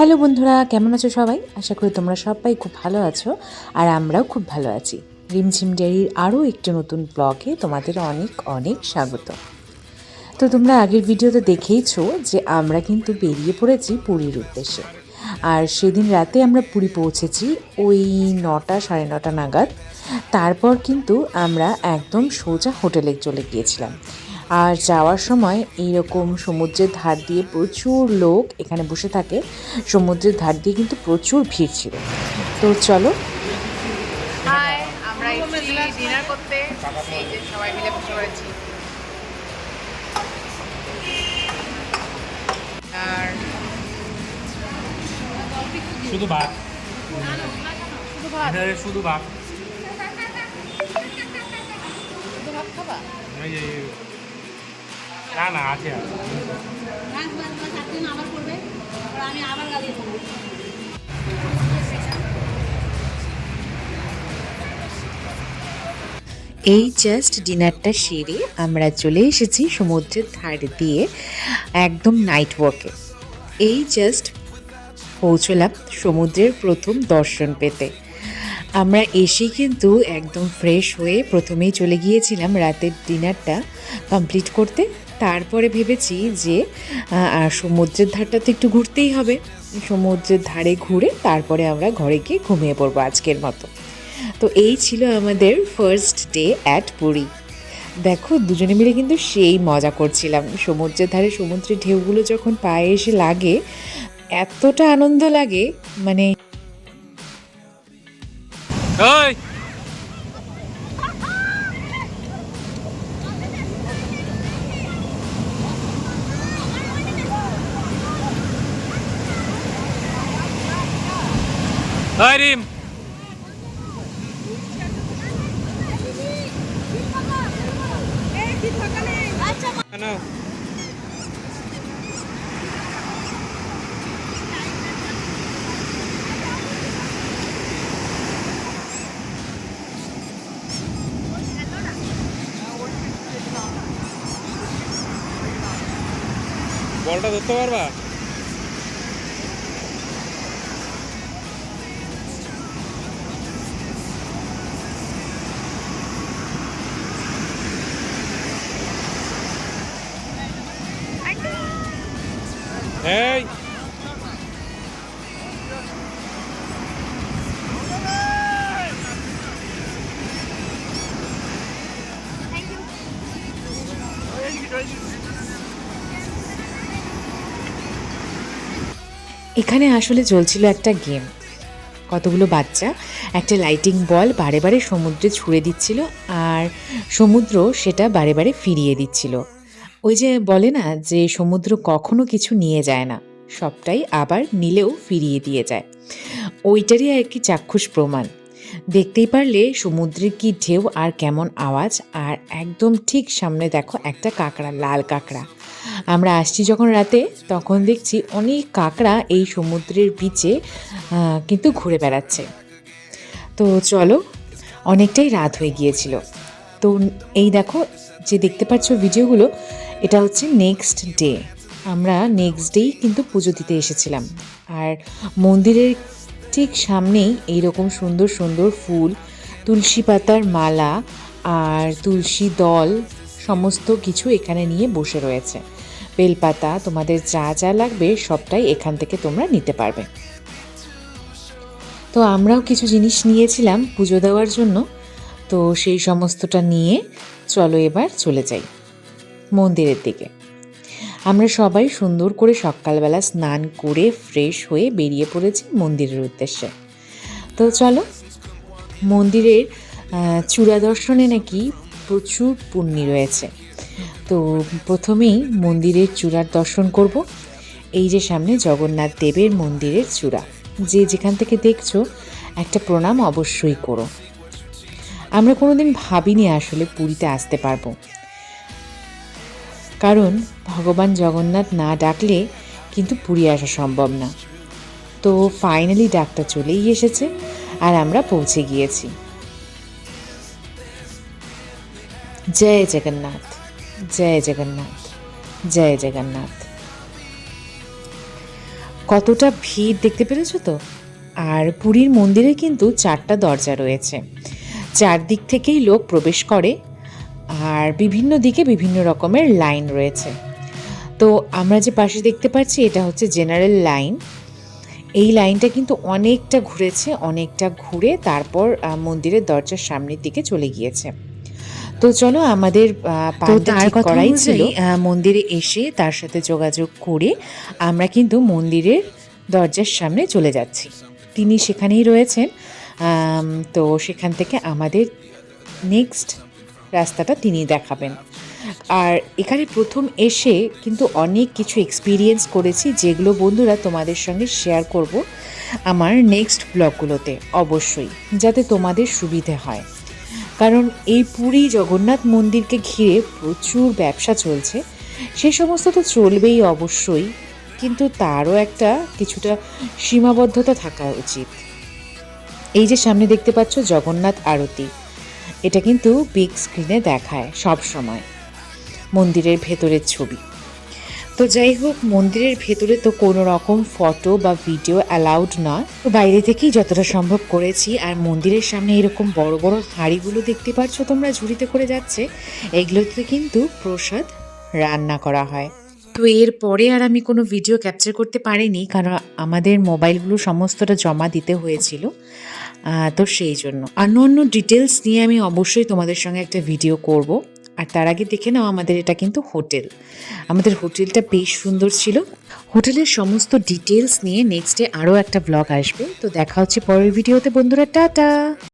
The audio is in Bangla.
হ্যালো বন্ধুরা, কেমন আছো সবাই? আশা করি তোমরা সবাই খুব ভালো আছো আর আমরাও খুব ভালো আছি। রিমঝিম ডেইরির আরও একটি নতুন ব্লগে তোমাদের অনেক অনেক স্বাগত। তো তোমরা আগের ভিডিওতে দেখেইছো যে আমরা কিন্তু বেরিয়ে পড়েছি পুরীর উদ্দেশ্যে। আর সেদিন রাতে আমরা পুরী পৌঁছেছি ওই 9টা সাড়ে 9টা নাগাদ। তারপর কিন্তু আমরা একদম সোজা হোটেলে চলে গিয়েছিলাম। আর যাওয়ার সময় এইরকম সমুদ্রের ধার দিয়ে প্রচুর লোক এখানে বসে থাকে। সমুদ্রের ধার দিয়ে কিন্তু প্রচুর ভিড় ছিল। তো চলো। হাই, আমরা এসেছি ডিনার করতে। এই যে সবাই মিলে বসে পড়েছি। আর শুধু ভাত, শুধু ভাত শুধু ভাত। শুধু ভাত খাবা? এই যে না না আছে আর এই জাস্ট ডিনারটা সেরে আমরা চলে এসেছি সমুদ্রের ধার দিয়ে একদম নাইট ওয়াকে। এই জাস্ট পৌঁছলাম সমুদ্রের প্রথম দর্শন পেতে। আমরা এসেই কিন্তু একদম ফ্রেশ হয়ে প্রথমেই চলে গিয়েছিলাম রাতের ডিনারটা কমপ্লিট করতে। তারপরে ভেবেছি যে সমুদ্রের ধারটা তো একটু ঘুরতেই হবে। সমুদ্রের ধারে ঘুরে তারপরে আমরা ঘরে গিয়ে ঘুমিয়ে পড়বো আজকের মতো। তো এই ছিল আমাদের ফার্স্ট ডে অ্যাট পুরী। দেখো দুজনে মিলে কিন্তু সেই মজা করছিলাম সমুদ্রের ধারে। সমুদ্রের ঢেউগুলো যখন পায়ে এসে লাগে এতটা আনন্দ লাগে, মানে ওই ওই রিম না বলটা ধরতে পারবা? এই এখানে আসলে চলছিল একটা গেম। কতগুলো বাচ্চা একটা লাইটিং বল বারে বারে সমুদ্রে ছুঁড়ে দিচ্ছিল আর সমুদ্র সেটা বারে বারে ফিরিয়ে দিচ্ছিল। ওই যে বলে না যে সমুদ্র কখনো কিছু নিয়ে যায় না, সবটাই আবার নিলেও ফিরিয়ে দিয়ে যায়। ওইটারই আর কি চাক্ষুষ প্রমাণ। দেখতেই পারলে সমুদ্রের কি ঢেউ আর কেমন আওয়াজ। আর একদম ঠিক সামনে দেখো একটা কাঁকড়া, লাল কাঁকড়া। আমরা আসছি যখন রাতে তখন দেখছি অনেক কাঁকড়া এই সমুদ্রের বিচে কিন্তু ঘুরে বেড়াচ্ছে। তো চলো, অনেকটাই রাত হয়ে গিয়েছিল। তো এই দেখো যে দেখতে পাচ্ছ ভিডিওগুলো, এটা হচ্ছে নেক্সট ডে। আমরা নেক্সট ডেই কিন্তু পুজো দিতে এসেছিলাম। আর মন্দিরের ঠিক সামনেই এইরকম সুন্দর সুন্দর ফুল, তুলসী পাতার মালা আর তুলসী দল সমস্ত কিছু এখানে নিয়ে বসে রয়েছে। বেলপাতা, তোমাদের যা যা লাগবে সবটাই এখান থেকে তোমরা নিতে পারবে। তো আমরাও কিছু জিনিস নিয়েছিলাম পুজো দেওয়ার জন্য। তো সেই সমস্তটা নিয়ে চলো এবার চলে যাই মন্দিরের দিকে। আমরা সবাই সুন্দর করে সকালবেলা স্নান করে ফ্রেশ হয়ে বেরিয়ে পড়েছি মন্দিরের উদ্দেশ্যে। তো চলো, মন্দিরের চূড়া দর্শনে নাকি প্রচুর পুণ্যি রয়েছে। তো প্রথমেই মন্দিরের চূড়ার দর্শন করব। এই যে সামনে জগন্নাথ দেবের মন্দিরের চূড়া, যে যেখান থেকে দেখছো একটা প্রণাম অবশ্যই করো। আমরা কোনোদিন ভাবিনি আসলে পুরীতে আসতে পারবো, কারণ ভগবান জগন্নাথ না ডাকলে কিন্তু পুরী আসা সম্ভব না। তো ফাইনালি ডাকটা চলেই এসেছে আর আমরা পৌঁছে গিয়েছি। জয় জগন্নাথ, জয় জগন্নাথ, জয় জগন্নাথ। কতটা ভিড় দেখতে পেরেছো তো। আর পুরীর মন্দিরে কিন্তু 4টা দরজা রয়েছে, চারদিক থেকেই লোক প্রবেশ করে আর বিভিন্ন দিকে বিভিন্ন রকমের লাইন রয়েছে। তো আমরা যে পাশে দেখতে পাচ্ছি এটা হচ্ছে জেনারেল লাইন। এই লাইনটা কিন্তু অনেকটা ঘুরেছে, অনেকটা ঘুরে তারপর মন্দিরের দরজার সামনের দিকে চলে গিয়েছে। তো চলো আমাদের পান্ডা ঠিক করাই ছিল, মন্দিরে এসে তার সাথে যোগাযোগ করে আমরা কিন্তু মন্দিরের দরজার সামনে চলে যাচ্ছি। তিনি সেখানেই রয়েছেন। তো সেখান থেকে আমাদের নেক্সট রাস্তাটা তিনি দেখাবেন। আর এখানে প্রথম এসে কিন্তু অনেক কিছু এক্সপিরিয়েন্স করেছি, যেগুলো বন্ধুরা তোমাদের সঙ্গে শেয়ার করব আমার নেক্সট ব্লগগুলোতে অবশ্যই, যাতে তোমাদের সুবিধে হয়। কারণ এই পুরী জগন্নাথ মন্দিরকে ঘিরে প্রচুর ব্যবসা চলছে, সে সমস্ত তো চলবেই অবশ্যই, কিন্তু তারও একটা কিছুটা সীমাবদ্ধতা থাকা উচিত। এই যে সামনে দেখতে পাচ্ছ জগন্নাথ আরতি, এটা কিন্তু বিগ স্ক্রিনে দেখায় সব সময় মন্দিরের ভেতরের ছবি। তো যাই হোক, মন্দিরের ভেতরে তো কোনো রকম ফটো বা ভিডিও অ্যালাউড নয়, তো বাইরে থেকেই যতটা সম্ভব করেছি। আর মন্দিরের সামনে এরকম বড় বড় হাঁড়িগুলো দেখতে পাচ্ছ তোমরা, ঝুড়িতে করে যাচ্ছে, এগুলোতে কিন্তু প্রসাদ রান্না করা হয়। তো এরপরে আর আমি কোনো ভিডিও ক্যাপচার করতে পারিনি, কারণ আমাদের মোবাইলগুলো সমস্তটা জমা দিতে হয়েছিল, তো সেই জন্য অন্য ডিটেলস নিয়ে আমি অবশ্যই তোমাদের সঙ্গে একটা ভিডিও করব। আর তার আগে দেখে নাও, আমাদের এটা কিন্তু হোটেল, আমাদের হোটেলটা বেশ সুন্দর ছিল। হোটেলের সমস্ত ডিটেলস নিয়ে নেক্সট ডে আরও একটা ব্লগ আসবে। তো দেখা হচ্ছে পরের ভিডিওতে বন্ধুরা, টাটা।